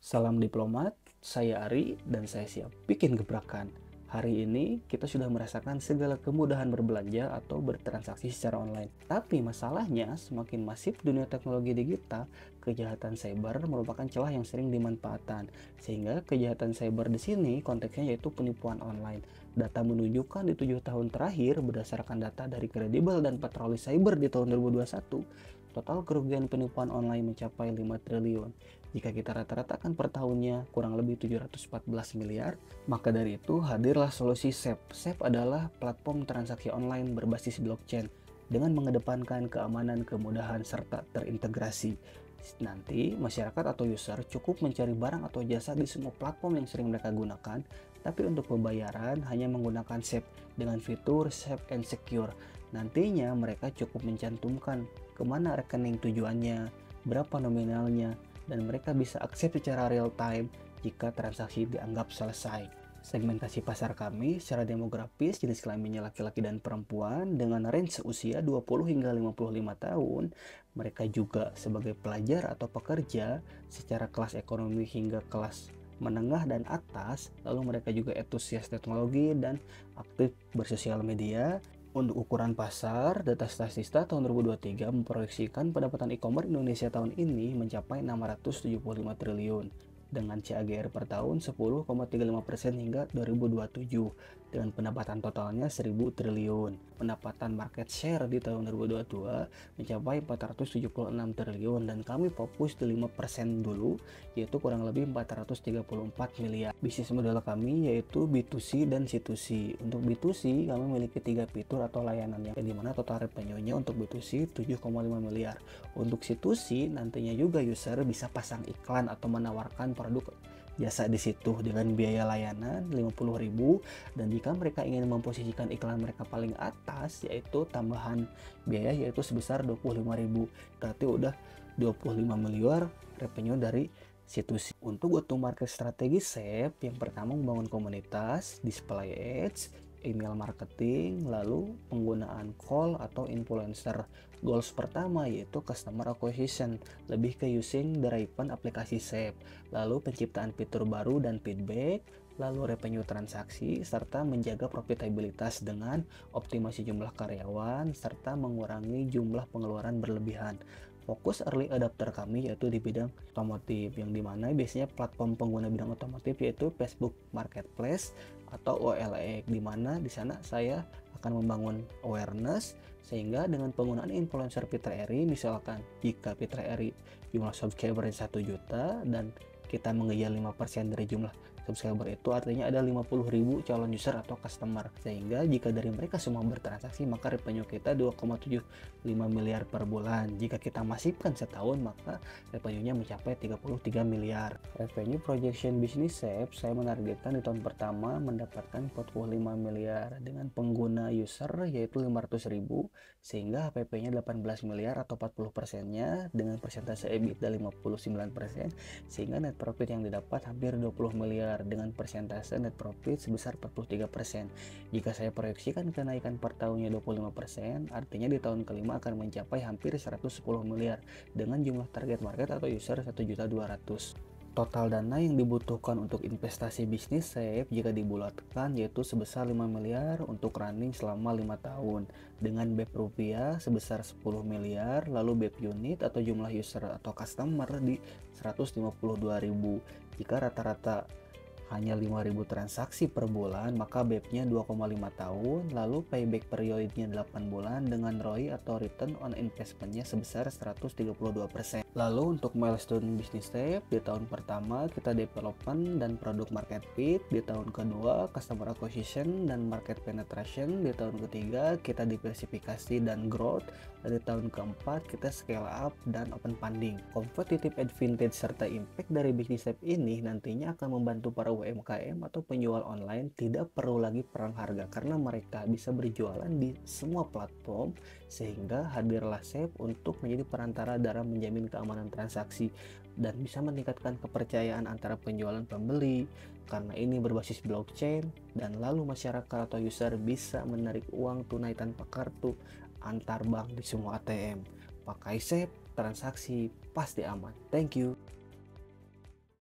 Salam diplomat, saya Ari dan saya siap bikin gebrakan. Hari ini kita sudah merasakan segala kemudahan berbelanja atau bertransaksi secara online. Tapi masalahnya semakin masif dunia teknologi digital, kejahatan cyber merupakan celah yang sering dimanfaatkan. Sehingga kejahatan cyber di sini konteksnya yaitu penipuan online. Data menunjukkan di 7 tahun terakhir berdasarkan data dari kredibel dan patroli cyber di tahun 2021, total kerugian penipuan online mencapai 5 triliun. Jika kita rata-ratakan per tahunnya kurang lebih 714 miliar, maka dari itu hadirlah solusi SEP. SEP adalah platform transaksi online berbasis blockchain dengan mengedepankan keamanan, kemudahan, serta terintegrasi. Nanti masyarakat atau user cukup mencari barang atau jasa di semua platform yang sering mereka gunakan, tapi untuk pembayaran hanya menggunakan SEP dengan fitur SEP and Secure. Nantinya mereka cukup mencantumkan kemana rekening tujuannya, berapa nominalnya, dan mereka bisa akses secara real time jika transaksi dianggap selesai. Segmentasi pasar kami secara demografis jenis kelaminnya laki-laki dan perempuan dengan range usia 20 hingga 55 tahun. Mereka juga sebagai pelajar atau pekerja secara kelas ekonomi hingga kelas menengah dan atas. Lalu mereka juga entusias teknologi dan aktif bersosial media. Untuk ukuran pasar, data Statista tahun 2023 memproyeksikan pendapatan e-commerce Indonesia tahun ini mencapai 675 triliun dengan CAGR per tahun 10,35% hingga 2027 dengan pendapatan totalnya 1000 triliun. Pendapatan market share di tahun 2022 mencapai 476 triliun dan kami fokus di 5% dulu, yaitu kurang lebih 434 miliar. Bisnis model kami yaitu B2C dan C2C. Untuk B2C kami memiliki 3 fitur atau layanan yang dimana total revenue-nya untuk B2C 7,5 miliar. Untuk C2C nantinya juga user bisa pasang iklan atau menawarkan produk jasa di situ dengan biaya layanan 50.000, dan jika mereka ingin memposisikan iklan mereka paling atas yaitu tambahan biaya yaitu sebesar 25.000. Berarti udah 25 miliar revenue dari C2C. Untuk go to market strategi SEP, yang pertama membangun komunitas, display ads, email marketing, lalu penggunaan call atau influencer. Goals pertama yaitu customer acquisition, lebih ke using driven aplikasi SEP, lalu penciptaan fitur baru dan feedback, lalu revenue transaksi, serta menjaga profitabilitas dengan optimasi jumlah karyawan, serta mengurangi jumlah pengeluaran berlebihan. Fokus early adopter kami yaitu di bidang otomotif, yang dimana biasanya platform pengguna bidang otomotif yaitu Facebook Marketplace atau OLX, dimana di sana saya akan membangun awareness sehingga dengan penggunaan influencer Fitra Eri, misalkan jika Fitra Eri jumlah subscriber 1 juta dan kita mengejar 5% dari jumlah subscriber, itu artinya ada 50.000 calon user atau customer, sehingga jika dari mereka semua bertransaksi maka revenue kita 2,75 miliar per bulan. Jika kita masifkan setahun maka revenue-nya mencapai 33 miliar. Revenue projection bisnis SEP, saya menargetkan di tahun pertama mendapatkan 45 miliar dengan pengguna user yaitu 500.000, sehingga HPP-nya 18 miliar atau 40%-nya dengan persentase EBITDA 59%, sehingga net profit yang didapat hampir 20 miliar dengan persentase net profit sebesar 43%. Jika saya proyeksikan kenaikan per tahunnya 25%, artinya di tahun kelima akan mencapai hampir 110 miliar dengan jumlah target market atau user 1.200.000. Total dana yang dibutuhkan untuk investasi bisnis SEP jika dibulatkan yaitu sebesar 5 miliar untuk running selama 5 tahun dengan BEP rupiah sebesar 10 miliar, lalu BEP unit atau jumlah user atau customer di 152.000. Jika rata-rata hanya 5.000 transaksi per bulan, maka BEP-nya 2,5 tahun, lalu payback periodnya 8 bulan dengan ROI atau return on investment-nya sebesar 132%. Lalu untuk milestone bisnis SEP, di tahun pertama kita development dan produk market fit, di tahun kedua customer acquisition dan market penetration, di tahun ketiga kita diversifikasi dan growth, dan di tahun keempat kita scale up dan open funding. Competitive advantage serta impact dari bisnis SEP ini nantinya akan membantu para UMKM atau penjual online tidak perlu lagi perang harga karena mereka bisa berjualan di semua platform, sehingga hadirlah SEP untuk menjadi perantara dalam menjamin keamanan transaksi dan bisa meningkatkan kepercayaan antara penjualan pembeli karena ini berbasis blockchain, dan lalu masyarakat atau user bisa menarik uang tunai tanpa kartu antar bank di semua ATM. Pakai SEP, transaksi pasti aman. Thank you.